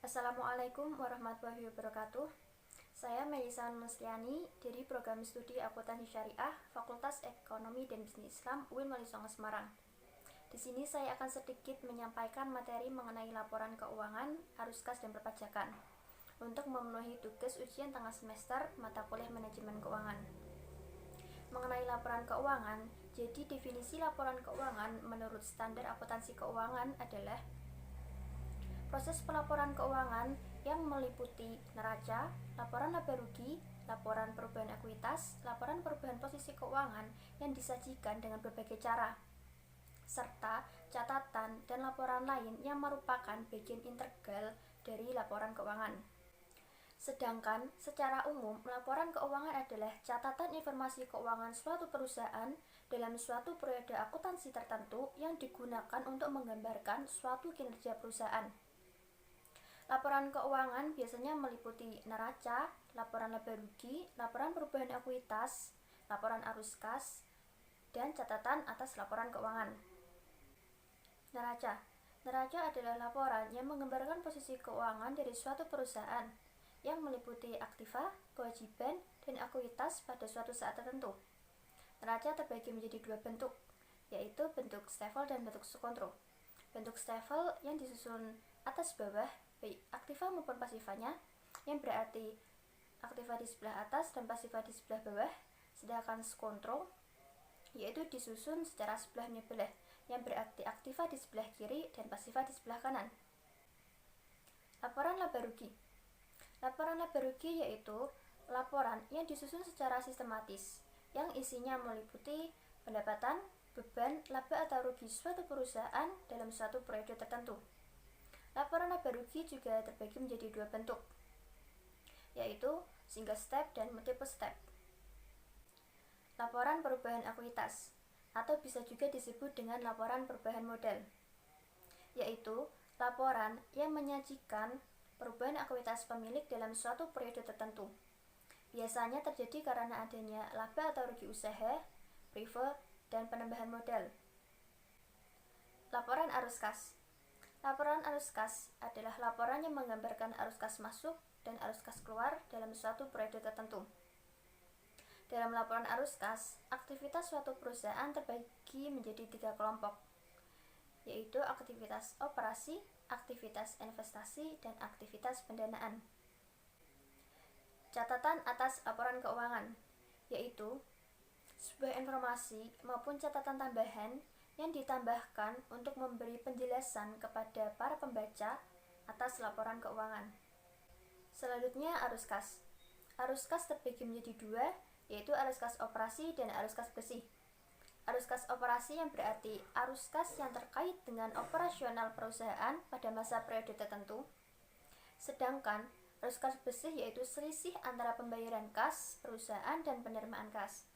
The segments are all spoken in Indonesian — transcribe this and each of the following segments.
Assalamualaikum warahmatullahi wabarakatuh. Saya Melisa Musliani dari Program Studi Akuntansi Syariah, Fakultas Ekonomi dan Bisnis Islam, UIN Walisongo Semarang. Di sini saya akan sedikit menyampaikan materi mengenai laporan keuangan, arus kas dan perpajakan untuk memenuhi tugas ujian tengah semester mata kuliah manajemen keuangan. Mengenai laporan keuangan, jadi definisi laporan keuangan menurut standar akuntansi keuangan adalah proses pelaporan keuangan yang meliputi neraca, laporan laba rugi, laporan perubahan ekuitas, laporan perubahan posisi keuangan yang disajikan dengan berbagai cara, serta catatan dan laporan lain yang merupakan bagian integral dari laporan keuangan. Sedangkan secara umum, laporan keuangan adalah catatan informasi keuangan suatu perusahaan dalam suatu periode akuntansi tertentu yang digunakan untuk menggambarkan suatu kinerja perusahaan. Laporan keuangan biasanya meliputi neraca, laporan laba rugi, laporan perubahan ekuitas, laporan arus kas, dan catatan atas laporan keuangan. Neraca adalah laporan yang menggambarkan posisi keuangan dari suatu perusahaan yang meliputi aktiva, kewajiban, dan ekuitas pada suatu saat tertentu. Neraca terbagi menjadi dua bentuk, yaitu bentuk stafel dan bentuk skontro. Bentuk stafel yang disusun atas bawah, baik aktiva maupun pasifanya, yang berarti aktiva di sebelah atas dan pasifa di sebelah bawah, sedangkan skontro yaitu disusun secara sebelah menyebelah, yang berarti aktiva di sebelah kiri dan pasifa di sebelah kanan. Laporan laba rugi yaitu laporan yang disusun secara sistematis, yang isinya meliputi pendapatan, beban, laba atau rugi suatu perusahaan dalam suatu periode tertentu. Laporan laba rugi juga terbagi menjadi dua bentuk, yaitu single step dan multiple step. Laporan perubahan ekuitas, atau bisa juga disebut dengan laporan perubahan modal, yaitu laporan yang menyajikan perubahan ekuitas pemilik dalam suatu periode tertentu. Biasanya terjadi karena adanya laba atau rugi usaha, prive, dan penambahan modal. Laporan arus kas adalah laporan yang menggambarkan arus kas masuk dan arus kas keluar dalam suatu periode tertentu. Dalam laporan arus kas, aktivitas suatu perusahaan terbagi menjadi 3 kelompok, yaitu aktivitas operasi, aktivitas investasi, dan aktivitas pendanaan. Catatan atas laporan keuangan, yaitu sebuah informasi maupun catatan tambahan yang ditambahkan untuk memberi penjelasan kepada para pembaca atas laporan keuangan. Selanjutnya arus kas. Arus kas terbagi menjadi dua, yaitu arus kas operasi dan arus kas bersih. Arus kas operasi yang berarti arus kas yang terkait dengan operasional perusahaan pada masa periode tertentu. Sedangkan arus kas bersih yaitu selisih antara pembayaran kas perusahaan dan penerimaan kas.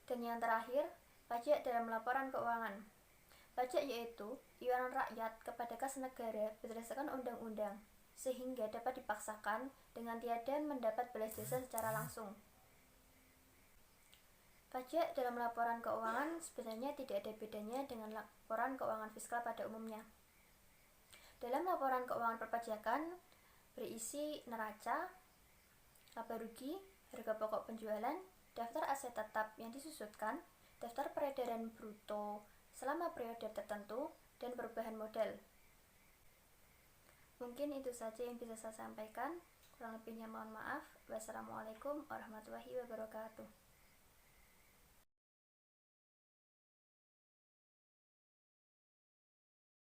Dan yang terakhir, pajak dalam laporan keuangan. Pajak yaitu iuran rakyat kepada kas negara berdasarkan undang-undang, sehingga dapat dipaksakan dengan tiada mendapat balas jasa secara langsung. Pajak dalam laporan keuangan sebenarnya tidak ada bedanya dengan laporan keuangan fiskal pada umumnya. Dalam laporan keuangan perpajakan berisi neraca, laba rugi, harga pokok penjualan, daftar aset tetap yang disusutkan, daftar peredaran bruto selama periode tertentu, dan perubahan modal. Mungkin itu saja yang bisa saya sampaikan. Kurang lebihnya mohon maaf. Wassalamualaikum warahmatullahi wabarakatuh.